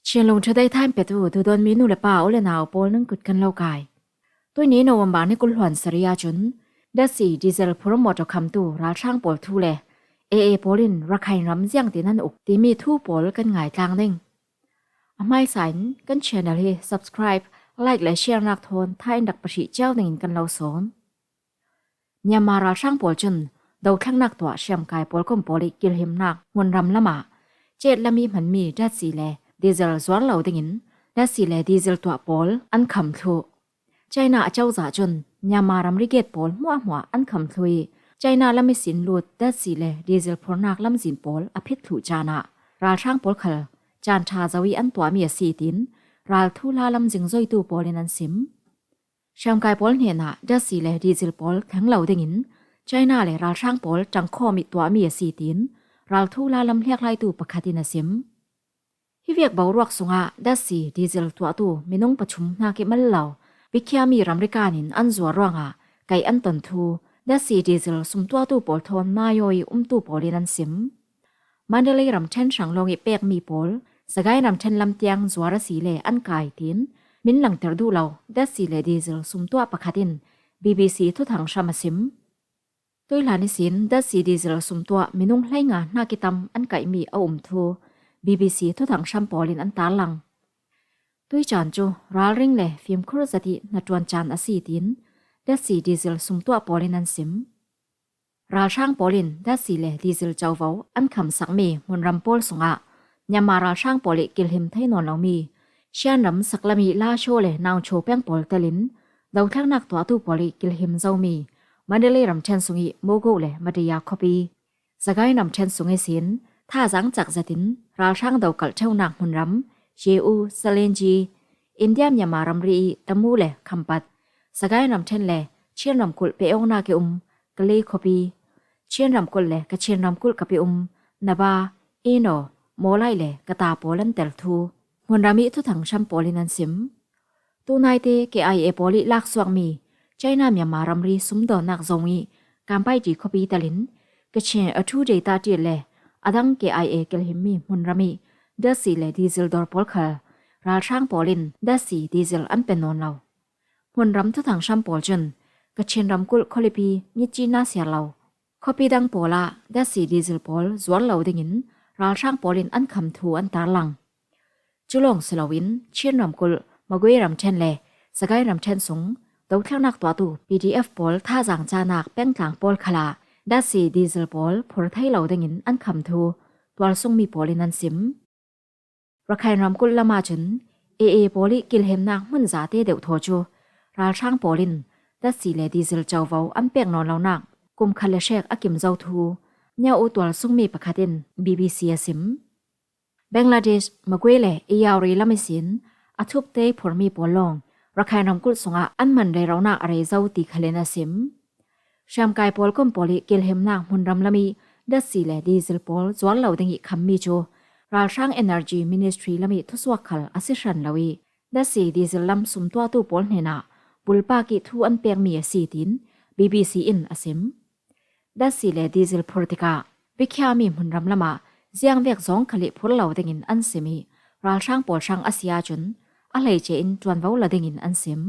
Chiên lồng cho đây tham bẹt vụ từ đồn minu là bảo là nào bol nâng cụt căn lâu cài. Tôi ní nô bán cái hoàn sariya chun. Đã sĩ diesel promo cho khám tu ra sang bol thu lệ. Bolin ra khai rắm giang tiến ăn ục tí mi thu bol căn ngài trang đinh. Mai sánh căn channel hi subscribe like lại share nạc thôn thay đặc bạc sĩ trao đình căn lâu xốn. Nhà mà ra sang bol chun đầu khang nạc tỏa xem cài bol công boli kil hiểm nạc nguồn rắm lama. Chết là mi hẳn mi đã sĩ lệ. Diesel zuar lâu đình đã xì lệ diesel tọa bol ăn khẩm thu. China châu giả chun nhà mà rắm riget bol mua ăn khẩm thui. China làm xin lụt đã xì lệ diesel phổ nạc làm xin bol apit thu chana. Ra sang bol khal chan cha zawi ăn tọa mía xì tín. Ra thu la làm dừng dôi tu bol in ăn sim. Xem cái bol nè na đã xì lệ diesel bol kháng lâu đình China lệ ra sang bol chẳng kho mi tọa mía xì tín. Ra thu la làm liak lai tu pakhatin sim. Hi việc bảo ruột sunga đã xì diesel tua tu minung pachum na ke mal law vikhya mi ramrikanin an zuar ronga kai an ton thu đã xì diesel sum tua tu pol thon na yoi tu polin an sim Mandalay ram chen sang long e pek mi pol sagai ram chen lam tiang zuar si le an kai tin min lang ter du law đã xì le diesel sum tua pakhatin BBC thu thang shama sim tôi là ni sin đã xì diesel sum tua minung hlai nga na kitam an kai mi a thu BBC thu thang sham polin an tar lang. Tui chan chu ral ring le phim khur zati na tuan chan asi tin da si diesel sum tua polin an sim. Ral sang polin da si le diesel chau vau an kham sak mi mun ram pol sunga. Nyama ral sang poli kil him thai non law mi. Sian ram saklami la show le naw cho peng pol telin. Dau thak nak tua tu poli kil him zau mi. Mandalay ram chen sungi mogo le Maria copy. Zagai nam chen sungi sin. Tha giang chak zatin ra sang đầu cල් theo nạc mun ram JU Salenji India Myanmar ram ri tamu le khampat sagai ram then le chien ram kul pe ong na ke kali khopi chien ram kul le ka chien ram kul ka pe naba ino molai le ka ta polan tel thu mun rami thu thang sham polinan sim tu nai te ke ai e poli lak swak mi China Myanmar ram ri sum do nak zongi kampai ji khopi talin ka chien athu data ti le adang ke IA kel himmi munrami da si le diesel dor pol khal ral sang polin da si diesel an penon law munram thu thang sham pol chun ka chen ram kul kholipi ni china sia law khopi dang pola da si diesel pol zuar law dingin ral sang polin an kham thu an tar lang chulong selawin chen ram kul magwe ram chen le sagai ram chen sung dau thang nak twa tu PDF pol tha jang cha nak peng tlang pol khala đã xì diesel pol phur thay lâu đình ăn khẩm thu tual sung mi polin an sim rakhain ram kul lama chun poli kil hem nak mun za te deuh tho chu ral sang polin đã xì le diesel chaw vau an pek non law nak kum khale shek akim zau thu nya u tual sung mi pakhatin BBC asim Bangladesh magwele yauri lamisin athup te phur mi polong rakhain ram kul sunga an man le raw nak are zau ti khalena sim Sham kai pol kom poli kil hem na mun ram lami da si le diesel pol zuar lo dingi khammi chu ral sang energy ministry lami thuswa khal asishan lawi da si diesel lam sum twa tu pol hena pulpa ki thu an pek mi si tin BBC in asim da si le diesel politika bikhya mi mun ram lama jiang vek zong khali phur lo dingin an simi ral sang pol sang asia chun alei che in twan vau la dingin an sim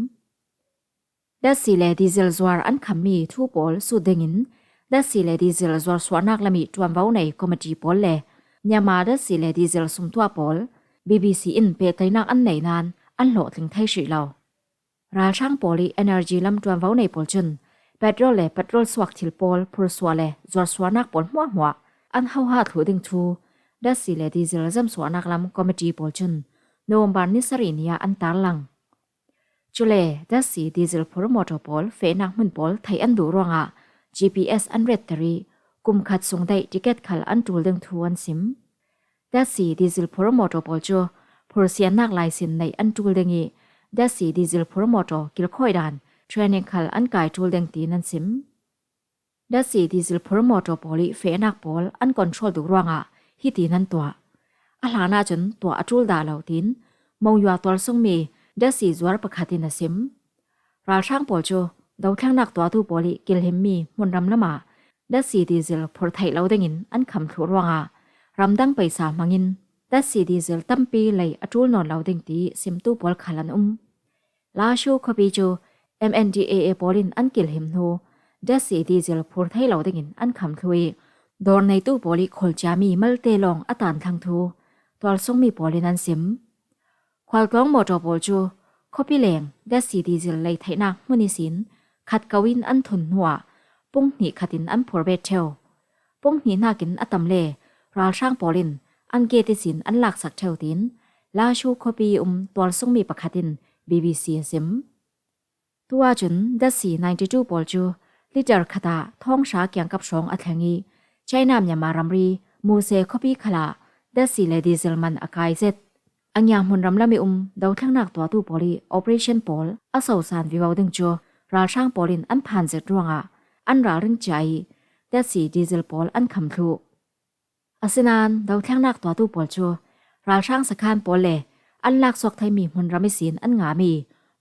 đã xì lệ diesel zuar an kham mi thu pol su dengin đã xì lệ diesel zuar swanak lami tuam vau nei committee pol le nyama đã xì lệ diesel sum tua pol BBC in pe tainak an nei nan an lo thling thai shi law ral sang poli energy lam tuam vau nei pol chun petrol swak thil pol phur swale zuar swanak pol hwa an hau ha thu ding thu đã xì lệ diesel zam swanak lam committee pol chun November ni sarinia an tar lang Chule da si diesel phur motor pol fe nak mun pol thai an du ronga GPS an ret tari kum khat sung dai ticket khal an tul deng thu an sim da si diesel phur motor pol cho phur sian nak lai sin nei an tul dengi da si diesel phur motor kil khoi dan training khal an kai tul deng tin an sim da si diesel phur motor poli fe nak pol an control du ronga hi tin an twa alana chun twa atul da lo tin mong ywa tol sung mi đã xì zuar pakhatin asim ral sang pol chu dau thang nak twa tu poli kil hem mi mun ram lama đã xì diesel phur thai lo dengin an kham thu ronga ramdang paisa mangin ดัดสีดีเซลตั้มปีเลยอจูลนอนเหลาดิ่งตีซิมตู้ปอลขลันลาชูคบีจู MNDAA ปอลินอันกิลหิมโนดัดสีดีเซลพูดให้เหลาดิ่งอันคำคุยโดนในตู้ปอลิคอลจามีมัลเตลองอัตานทังทูตัวส่งมีปอลินันซิมควาลกล้องมอจอบอลจูคบีแรงดัดสีดีเซลเลยไทนักมุนิสินขัดกวินอันทุนหัวปุ้งหนีขัดินอันผัวเบเทลปุ้งหนีนากินอัตมเลราช่างปอลินอันเกติสินอันหลักสักเทวตินลาชูคบีตัวส่งมีประคัดิน BBC ซิมตัวจุนดัดสี92ปอลจูลิเดอร์คตาท่องชาเกี่ยงกับสองอัธงีใช้นามยามารำรีมูเซคบีขลาดัดสีเลดีเซลมันอากายเซตอันยามมุนรำละมีดาวทั้งนักตัวตู้ปอลีออเปอเรชั่นปอลอาสาวสานวิวาวดึงจูราช่างปอลินอันผ่านเจ็ดรวงอันราเริงใจดัดสีดีเซลปอลอันคำทูอาศินานดาวทั้งนักตัวตู้ปอลจูราช่างสกานปอลเลอันลักสวกไทยมีมุนรำมิสินอันงามี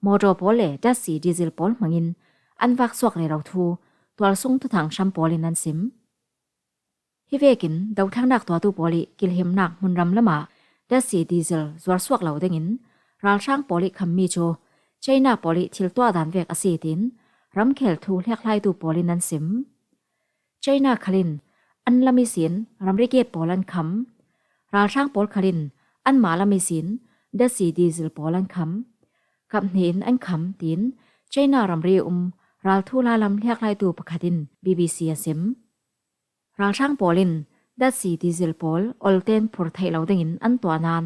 โมโดปอลเลดัดสีดีเซลปอลมังินอันวักสวกในเราทูตัวส่งทุถังชัมปอลินันซิมฮิเวกินดาวทั้งนักตัวตู้ปอลีกิลเฮมนักมุนรำละมาดัดสีดีเซลสวรสวกเหล่าดึงินราช่างปอลีคำมีโจใช้นาปอลีทิลตัวด่านเวกอสีตินรำเขลทูเลียกไล่ตู้ปอลีนันซิมใช้นาคลินอันละมีสินรำริเกตปอลันคำราช่างปอลคลินอันหมาละมีสินดัดสีดีเซลปอลันคำกับเห็นอันคำตินใช้นารำเรียราลทูลาลำเลียกไล่ตู้ประคดิน BBC ซิมราช่างปอลินดัดสีดีเซลปอลอลเทนพูดไทยเหล่าดึงินอันตัวนาน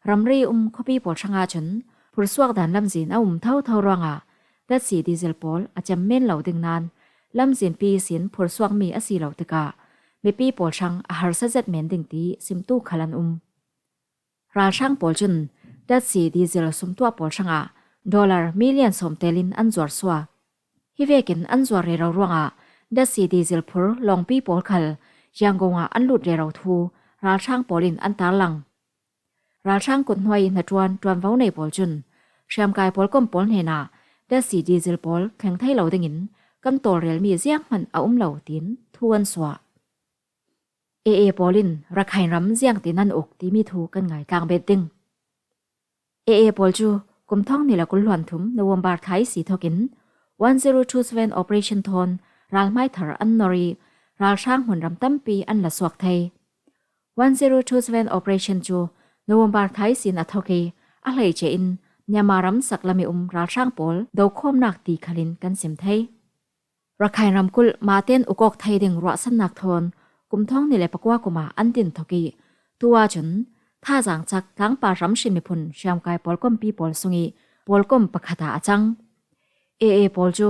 รำเรียคบีปอลช่างอาชนพูดสวกดันลำสินเท่ารังดัดสีดีเซลปอลอาจจะเม่นเหล่าดึงนานลำสินปีสินพูดสวกมีอสีเหล่าตะกาไม่ปีปอลช่างอาหารเสด็จเม่นดึงตีซิมตู้ขลันราช่างปอลจุนดัดสีดีเซลสมตัวปอลช่าง$มิลเลียนสมเตลินอันจวดสวฮิเวกินอันจวดเรเรารวงดัดสีดีเซลพูลองปีปอลขัลยังกงอันหลุดเรเราทูราช่างปอลินอันตาลังราช่างกดหน่วยนจวนเว้าในปอลจุนเชื่อมกายปอลก้มปอลเฮนาดัดสีดีเซลปอลแข่งไทยเหล่าดึงินกันตัวเรลมีเสียงมันเอาเหล่าตินทวนสวเอปอลินรักไห้รำเสียงตินันอกที่มีทูกันไงกลางเบดดิ้งเอปอลจูกุมท่องนี่ละกุลหลวนทุมในวันบาร์ไทยสีทอกิน1027 Operation Thon รัลไม่ถาอันนอรีรัลช่างหุ่นรำตั้มปีอันละสวกไทย1027 Operation จูในวันบาร์ไทยสีนัททอกีอะไรเจอินยามารำสักละมีรัลช่างปอลดาวโคมนักตีขลินกันสิมไทยรักไห้รำกุลมาเต้นอุกอกไทยดึงรัศนักทอนกุมท่องนี่ละปกว่ากุมาอันตินทอกีตัวจนถ้าจางจักทั้งปารำชิมิพุนเชื่อมกายปอลก้มปีปอลสุงีปอลก้มปะคตาจังเอปอลจู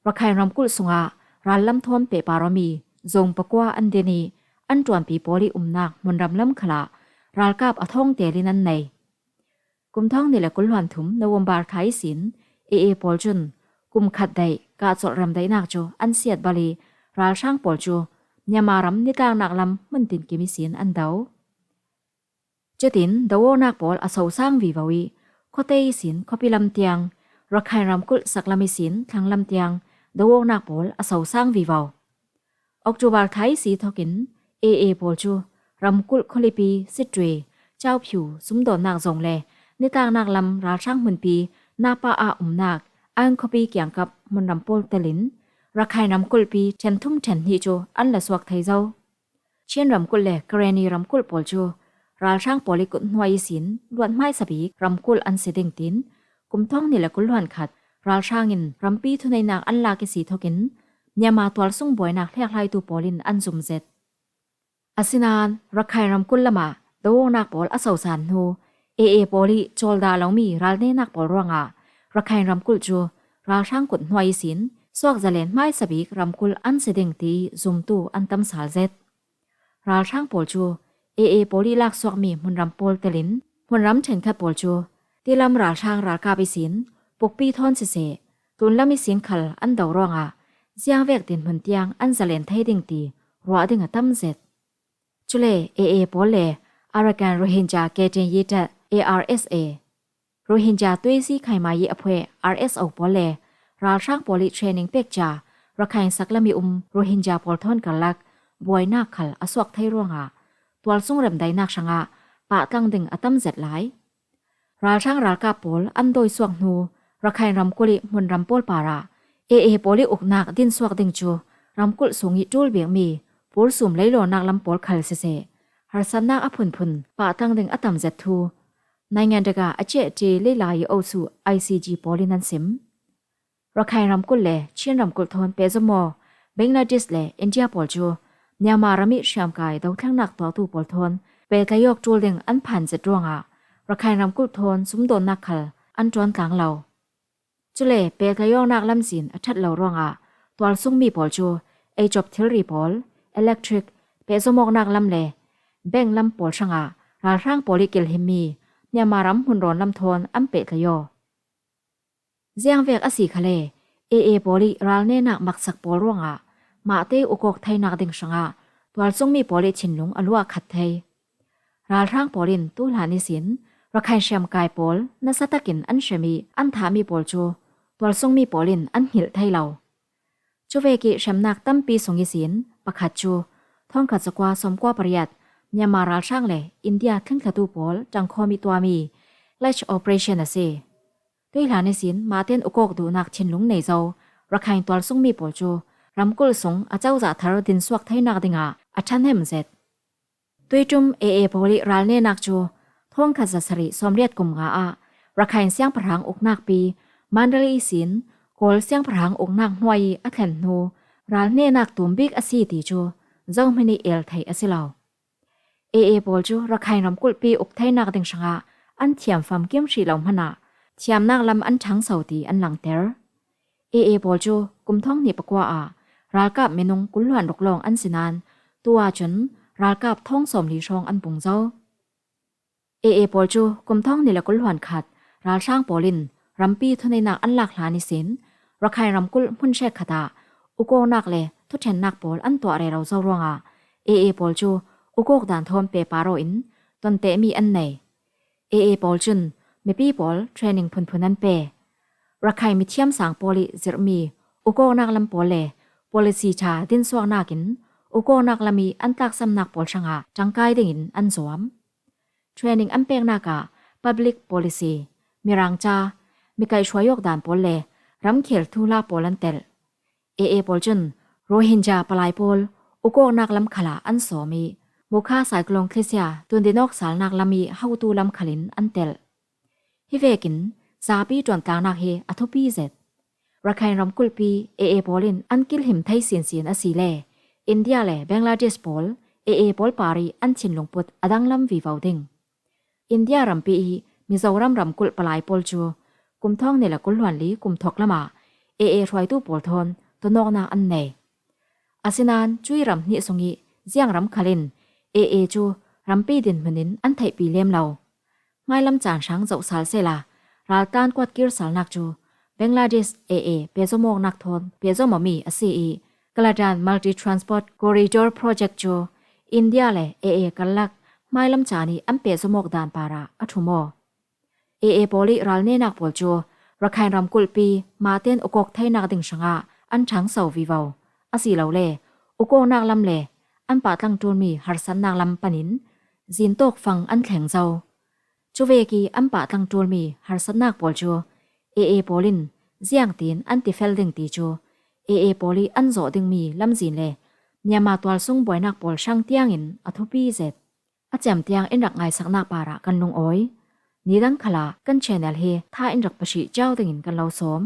รักไห้รำกุลสุงารัลลำทอนเปปารมีจงปะกว่าอันเดนีอันจวนปีปอลีนักมุนรำลำขลารัลกับอท่องเตลินันในกุมท่องนี่แหละกุลหวันถุมในวงบาร์ไทยสินเอปอลจุนกุมขัดใดกาจดรำได้นักจูอันเสียดบาลีรัลช่างปอลจูยามารำนิตางนักลำมันตินกิมิสินอันเดาเจตินดาวนักปอลอาสาวสร้างวิวาวีโคเตยสินคปิลำเตียงรักไห้รำกุลสักลามิสินทางลำเตียงดาวนักปอลอาสาวสร้างวิวาวออกจูบาร์ไทยสีทอกินเอปอลจูรำกุลคลิปีสิตรีเจ้าผิวสุมโดนนักจงเลนิตางนักลำราช่างมันปีนาปาอานักอันคปีเกี่ยงกับมันรำปอลเตลินรักไห้รำกุลปีเชนทุ่มเชนฮิโจอันละสวกไทยเจ้าเช่นรำกุลเลกรณีรำกุลปอลจูราช่างปอลิกุนหน่วยสินล้วนไม่สบีกรำกุลอันเสด็งตินกุมท่องนี่แหละกุลล้วนขัดราช่างินรำปีทุในนักอันลากิสีทอกินยามาตัวส่งบ่อยนักเลียกไล่ตูปอลินอันซุมเซ็ดอาศินานรักไห้รำกุลละมาดาวนักปอลอาสาวสานหูเอปอลิโจลดาลองมีรัลเนนักปอลร่วงรักไห้รำกุลจูราช่างกุนหน่วยสินสวกจะเล่นไม่สบีกรำกุลอันเสด็งตีซุมตูอันตำสาลเซ็ดราช่างปอลจูเอปอลีลักสวกมีมุนรำปอลเตลินมุนรำเฉินขัดปอลจูตีลำราช่างราคาไปสินปกปีทอนเสตุนละมีเสียงขัลอันดาวร้องเสียงเวกตินพันเตียงอันจะเล่นไทยดิงตีรัวดิงตั้มเสร็จจุเลปอลเลอารากันโรฮิงญาเกเจนยีเตARSA โรฮิงญาตัวซีไขมายีอภวย RSO ปอลเลราช่างปอลิเทรนนิ่งเป็กจารักไห้สักละมีโรฮิงญาปอลทอนกันลักบวยนักขัลอสวกไทยร่วงตัวส่งเริ่มได้นักช่างป ปะตั้งดึงอตั้มเจ็ดหลายราช่างรากาโปลอันโดยสวกนูระใครรำกุลิมุนรำโปลปาระเอโปลิอุกนักดินสวกดึงจูรำกุลสูงยิจูลเบียงมีปูรสุ่มไหลโลนักลำโปลคัลเซเซฮาร์สันนักอพุนพุนปะตั้งดึงอตั้มเจ็ดทูในงานเดกาอเจเจเลลายโอสูICG โปลินันซิมระใครรำกุลเลเชียนรำกุลทนเปซโมเบงลาเดสเลอินเดียโปลจูเนียมารามิชามกายดาวทั้งนักต่อตูโปลทนเปทยกจูลดึงอันผ่านเจ็ดดวงอะระใครรำกุลทนสมโดนนักขลอันจวนกลางเราจุเลเปทยกนักลำสินอัชัดเราร่วงอะตัวซุ่งมีโปลจูไอจบเทลรีโปลอิเล็กทริกเปซโมกนักลำเลแบ่งลำโปลช่างอะราช่างโปลิกิลหิมีเนียมารำหุ่นร้อนลำทนอันเปทยเจียงเวกอสีคะเลเอโปลิรัลเนนักมักสักโปลร่วงอะมาเตอุกอกไทยนักดิงช่างอะตัวซุ่งมีโปลิชินลุงอลัวขัดไทยราช่างโปลินตู้หลานิสินระใครเชมกายโปลนัสตะกินอันเชมีอันถามีโปลจูตัวซุ่งมีโปลินอันหิลไทยเราจูเวกิเชมนักตั้มปีสงยิสินประคัดจูท่องขัดสกวาสมกว่าประหยัดเนียมาราช่างเลยอินเดียทึ่งทะตูโปลจังคอมีตัวมีไลช์ออเปอเรชั่นนะเซด้วยหลานิสินมาเต้นอุกอกดูนักชินลุงในเจ้าระใครตัวซุ่งมีโปลจูรำกุลสงอาเจ้าจ่าทารดินสวกไทยนักดิงาอาชันเฮมเซตด้วยจุ่มเอโปลิรัลเนนักจูท่องขัดสริสอมเรียดกุมงาอาระใครเสียงพรังอกนักปีมันเดลีสินโกลเสียงพรังอกนักหน่วยอัแทนโนรัลเนนักตุ่มบิกอสีติจูเจ้าไม่ได้เอลไทยอสิลาวเอโปลจูระใครรำกุลปีอกไทยนักดิงชงาอันเทียมฟำเกี่ยมชีเหล่ามันเทียมนักลำอันทั้งเสาตีอันหลังเตอร์เอโปลจูกุมท่องนี่ปกว่าราลกับเมนุงกุลหวนรกลองอันสินานตัวจนราลกับท่องสมลีชองอันปุงเจ้าเอโปลจูกุมท่องนี่ละกุลหวนขัดราลช่างโปลินรำปีทุนในนักอันหลากหลายนิสินระใครรำกุลมุนเชคขตาอุโกนักเลทุเทนนักโปลอันตัวอะไรเราเจ้าร่วงเอโปลจูอุโกกด่านทนเปปาโรอินตนเตมีอันไหนเอโปลจุนเมปีโปลเทรนนิ่งพุนพุนันเประใครมีเทียมสางโปลิเจรมีอุโกนักลำโปเลpolicy ชาดินสวกนักินอุโกนักลามีอันตักสำนักปอลช่างจังไกดิ่งอันสวม training อันเป็กนักpublic policy มีรังจามีไกช่วยยกด่านปอลเลรำเขียลทูลาปอลันเตลเอปอลจุนโรฮินจาปลายปอลอุโกนักลำขลาอันสวมีมุขาสายกลงคริสยาตุนดินอกสารนักลามีเฮาตูลำขลินอันเตลฮิเวกินซาปีจวนกลางนักเฮอทุปีเซตระใครรำกุลปีเอโปลินอันกิลหิมไทยเสียนเสียนอสีเล่อินเดียเล่เบงลาเดชโปลเอโปลปารีอันชินลงปุดอดังลำวีวาวดิงอินเดียรำปีมิโซรัมรำกุลปลายโปลจูกุมท่องเนลกุลหวนลีกุมทอกละมารวยตู้โปลทนตัวนอกนาอันเนอาสินานจุยรำนิสงีเจียงรำคลินจูรำปีดินมนินอันไทยปีเลียมเราไงลำจางช้างเจ้าสาลเซลาราลตานกวดกิรสาลนักจูเบงลาเดชเปโซโมกนักทนเปโซมมีกลาดานมัลติทรานสปอร์ตคอริดอร์โปรเจกต์จูอินเดียเล่กันลักไม่ลำจานีอันเปโซโมกดานปาระอัทุโมโปลิรัลเนนักปอลจูระใครรำกุลปีมาเต้นอุกอกไทยนักดิงชงาอันช้างเสาวิวาวอสีเหลาเล่อุกอกนักลำเล่อันปาตังจูนมีฮาร์สันนักลำปนินจินตกฟังอันแข็งเจ้าจูเวกีอันปาตังจูนมีฮาร์สันนักปอลจูโปลินเจียงตีนอันติเฟลดิงตีจูโปลิอันโจดิงมีลำจินเล่เนียมาตัวซุงบอยนักปอลช่างเตียงอินอทุปีเซตอาแจมเตียงอินรักไงสักนักปาระกันลงอ้อยนี่ดังขลากันเชนเนลเฮท่าอินรักประชิเจ้าดิงอินกันเราสม